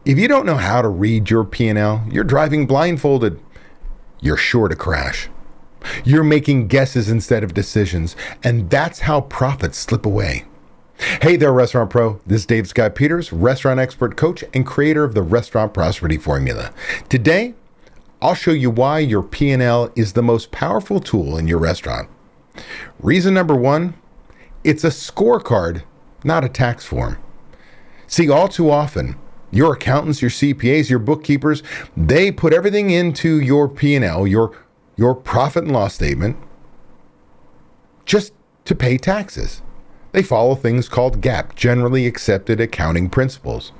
If you don't know how to read your P&L, you're driving blindfolded. You're sure to crash. You're making guesses instead of decisions, and that's how profits slip away. Hey there, Restaurant Pro. This is Dave Scott Peters, restaurant expert coach and creator of the Restaurant Prosperity Formula. Today, I'll show you why your P&L is the most powerful tool in your restaurant. Reason number one, it's a scorecard, not a tax form. See, all too often, your accountants, your CPAs, your bookkeepers, they put everything into your P&L, your profit and loss statement, just to pay taxes. They follow things called GAAP, generally accepted accounting principles.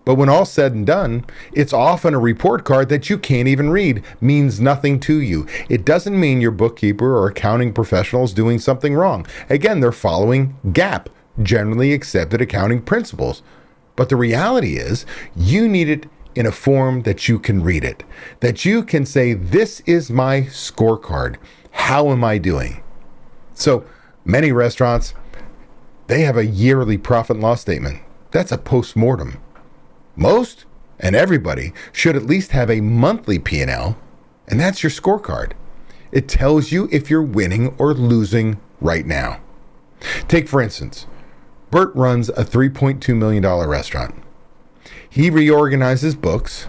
But when all's said and done, it's often a report card that you can't even read, means nothing to you. It doesn't mean your bookkeeper or accounting professional is doing something wrong. Again, they're following GAAP, generally accepted accounting principles. But the reality is, you need it in a form that you can read it, that you can say, this is my scorecard. How am I doing? So many restaurants, they have a yearly profit and loss statement. That's a post-mortem. Most and everybody should at least have a monthly P&L, and that's your scorecard. It tells you if you're winning or losing right now. Take, for instance, Bert runs a $3.2 million restaurant. He reorganizes books,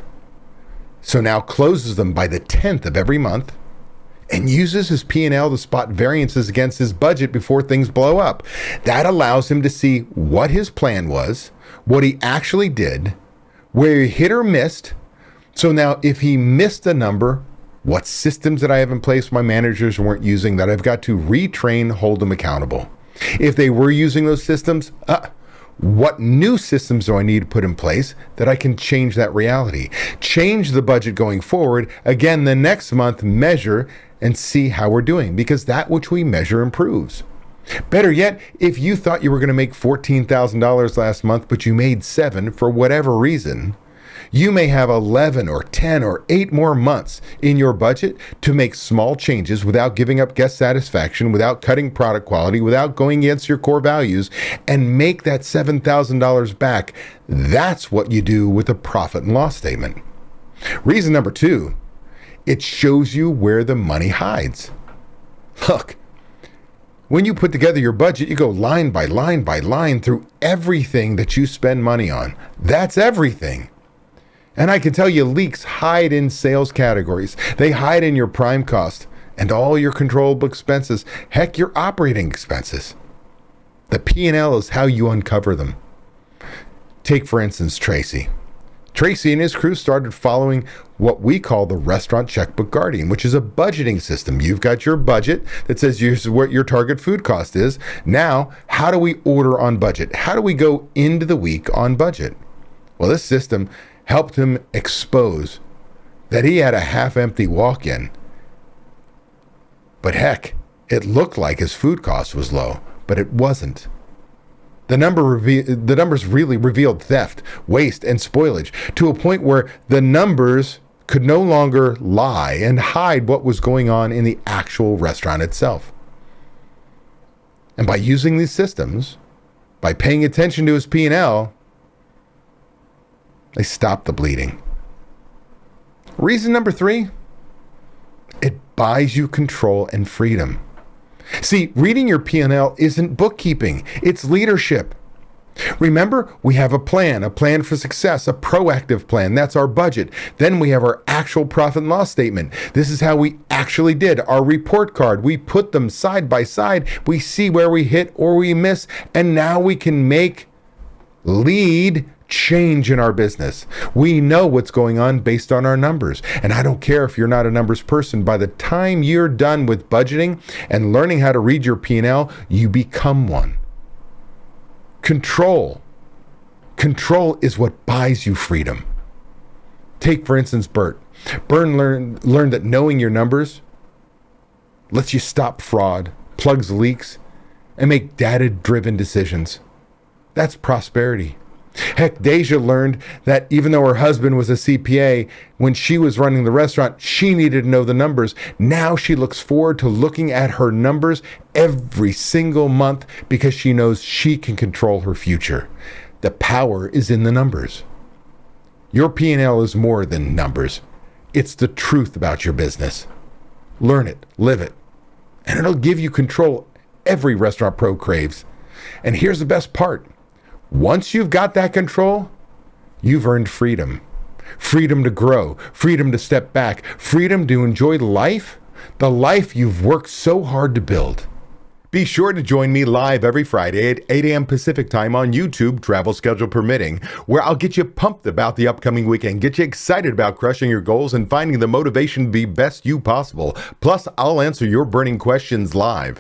so now closes them by the 10th of every month, and uses his P&L to spot variances against his budget before things blow up. That allows him to see what his plan was, what he actually did, where he hit or missed. So now if he missed a number, what systems that I have in place my managers weren't using that I've got to retrain, hold them accountable. If they were using those systems, what new systems do I need to put in place that I can change that reality? Change the budget going forward. Again, the next month, measure and see how we're doing, because that which we measure improves. Better yet, if you thought you were going to make $14,000 last month, but you made $7 for whatever reason, you may have 11 or 10 or 8 more months in your budget to make small changes without giving up guest satisfaction, without cutting product quality, without going against your core values, and make that $7,000 back. That's what you do with a profit and loss statement. Reason number two, it shows you where the money hides. Look, when you put together your budget, you go line by line by line through everything that you spend money on. That's everything. And I can tell you, leaks hide in sales categories. They hide in your prime cost and all your controllable expenses. Heck, your operating expenses. The P&L is how you uncover them. Take, for instance, Tracy. Tracy and his crew started following what we call the Restaurant Checkbook Guardian, which is a budgeting system. You've got your budget that says here's what your target food cost is. Now, how do we order on budget? How do we go into the week on budget? Well, this system helped him expose that he had a half-empty walk-in. But heck, it looked like his food cost was low, but it wasn't. The numbers really revealed theft, waste, and spoilage to a point where the numbers could no longer lie and hide what was going on in the actual restaurant itself. And by using these systems, by paying attention to his P&L, they stopped the bleeding. Reason number three, it buys you control and freedom. See, reading your P&L isn't bookkeeping, it's leadership. Remember, we have a plan for success, a proactive plan. That's our budget. Then we have our actual profit and loss statement. This is how we actually did. Our report card, we put them side by side. We see where we hit or we miss, and now we can lead change in our business. We know what's going on based on our numbers. And I don't care if you're not a numbers person. By the time you're done with budgeting and learning how to read your P&L, you become one. Control is what buys you freedom. Take, for instance, Bert. Bert learned that knowing your numbers lets you stop fraud, plugs leaks, and make data-driven decisions. That's prosperity. Heck, Deja learned that even though her husband was a CPA, when she was running the restaurant, she needed to know the numbers. Now she looks forward to looking at her numbers every single month because she knows she can control her future. The power is in the numbers. Your P&L is more than numbers. It's the truth about your business. Learn it, live it, and it'll give you control every restaurant pro craves. And here's the best part. Once you've got that control, you've earned freedom. Freedom to grow, freedom to step back, freedom to enjoy life, the life you've worked so hard to build. Be sure to join me live every Friday at 8 a.m. Pacific time on YouTube, travel schedule permitting, where I'll get you pumped about the upcoming weekend, get you excited about crushing your goals and finding the motivation to be best you possible. Plus, I'll answer your burning questions live.